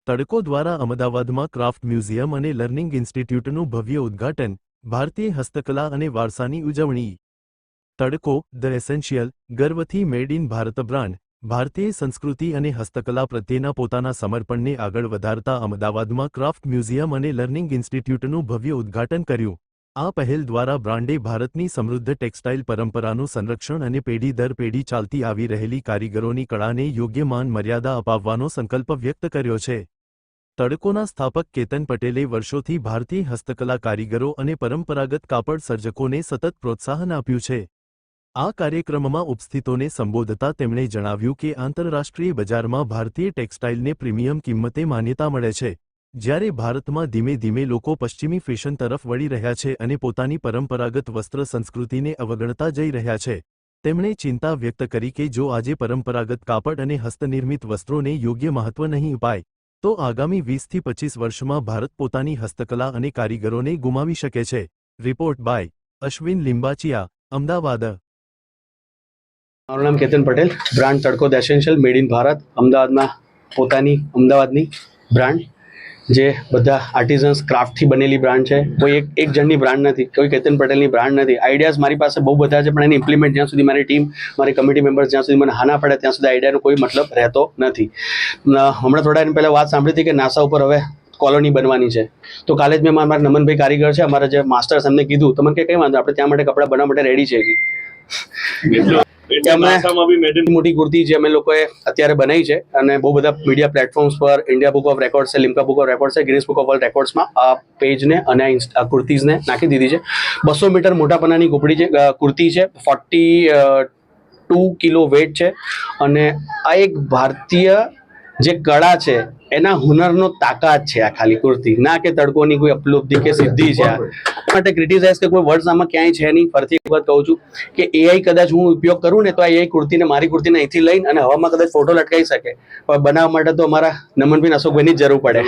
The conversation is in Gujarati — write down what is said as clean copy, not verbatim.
તડકો દ્વારા અમદાવાદમાં ક્રાફ્ટ મ્યુઝિયમ અને લર્નિંગ ઇન્સ્ટિટ્યૂટનું ભવ્ય ઉદ્ઘાટન, ભારતીય હસ્તકલા અને વારસાની ઉજવણી. તડકો, ધ એસેન્શિયલ, ગર્વથી મેડ ઇન ભારત બ્રાન્ડ, ભારતીય સંસ્કૃતિ અને હસ્તકલા પ્રત્યેના પોતાના સમર્પણને આગળ વધારતા અમદાવાદમાં ક્રાફ્ટ મ્યુઝિયમ અને લર્નિંગ ઇન્સ્ટિટ્યૂટનું ભવ્ય ઉદ્ઘાટન કર્યું. આ પહેલ દ્વારા બ્રાન્ડે ભારતની સમૃદ્ધ ટેક્સટાઇલ પરંપરાનું સંરક્ષણ અને પેઢી દર પેઢી ચાલતી આવી રહેલી કારીગરોની કળાને યોગ્ય માન મર્યાદા અપાવવાનો સંકલ્પ વ્યક્ત કર્યો છે. તડકોના સ્થાપક કેતન પટેલે વર્ષોથી ભારતીય હસ્તકલા કારીગરો અને પરંપરાગત કાપડ સર્જકોને સતત પ્રોત્સાહન આપ્યું છે. આ કાર્યક્રમમાં ઉપસ્થિતોને સંબોધતા તેમણે જણાવ્યું કે આંતરરાષ્ટ્રીય બજારમાં ભારતીય ટેક્સટાઇલને પ્રીમિયમ કિંમતે માન્યતા મળે છે, જ્યારે ભારતમાં ધીમે ધીમે લોકો પશ્ચિમી ફેશન તરફ વળી રહ્યા છે અને પોતાની પરંપરાગત વસ્ત્ર સંસ્કૃતિને અવગણતા જઈ રહ્યા છે. તેમણે ચિંતા વ્યક્ત કરી કે જો આજે પરંપરાગત કાપડ અને હસ્તનિર્મિત વસ્ત્રોને યોગ્ય મહત્વ નહીં અપાય, તો આગામી 20 થી 25 વર્ષમાં ભારત પોતાની હસ્તકલા અને કારીગરોને ગુમાવી શકે છે. Report by Ashwin Limbachiya, Ahmedabad. મારું નામ Ketan Patel, brand Tadko the essential made in Bharat. અમદાવાદમાં પોતાની અમદાવાદની બ્રાન્ડ, જે બધા આર્ટિઝન્સ ક્રાફ્ટથી બનેલી બ્રાન્ડ છે. કોઈ એક જણની બ્રાન્ડ નથી, કોઈ કેતન પટેલની બ્રાન્ડ નથી. આઈડિયાઝ મારી પાસે બહુ બધા છે, પણ એની ઇમ્પ્લિમેન્ટ જ્યાં સુધી મારી ટીમ, મારી કમિટી મેમ્બર્સ જ્યાં સુધી મને હા ના પડે ત્યાં સુધી આઈડિયાનો કોઈ મતલબ રહેતો નથી. હમણાં થોડા દિન પહેલાં વાત સાંભળી હતી કે નાસા ઉપર હવે કોલોની બનવાની છે. તો કાલે જ મેં મારા નમનભાઈ કારીગર છે, અમારા જે માસ્ટર્સ, એમને કીધું તો મને કે કંઈ વાંધો, આપણે ત્યાં માટે કપડાં બનાવવા માટે રેડી છે. મોટી કુર્તી જે અમે લોકોએ અત્યારે બનાવી છે અને બહુ બધા મીડિયા પ્લેટફોર્મ્સ પર, ઇન્ડિયા બુક ઓફ રેકોર્ડ્સ છે, લિમ્કા બુક ઓફ રેકોર્ડ્સ છે, ગિનિસ બુક ઓફ વર્લ્ડ રેકોર્ડ્સમાં આ પેજને અને આ કુર્તીઝને નાખી દીધી છે. 200 મીટર મોટાપનાની કુર્તી છે, 42 કિલો વેટ છે અને આ એક ભારતીય જે કળા છે એના હુનરનો તાકાત છે. આ ખાલી કુર્તી ના કે તડકોની કોઈ ઉપલબ્ધિ કે સિદ્ધિ છે. માટે ક્રિટિસાઇઝ કે કોઈ વર્ડ્સ આમાં ક્યાંય છે નહીં. ફરીથી એક વખત કહું છું કે એઆઈ કદાચ હું ઉપયોગ કરું ને તો આ એઆઈ કુર્તીને, મારી કુર્તીને અહીંથી લઈને અને હવામાં કદાચ ફોટો લટકાઈ શકે, પણ બનાવવા માટે તો અમારા નમનભાઈ અશોકભાઈની જ જરૂર પડે.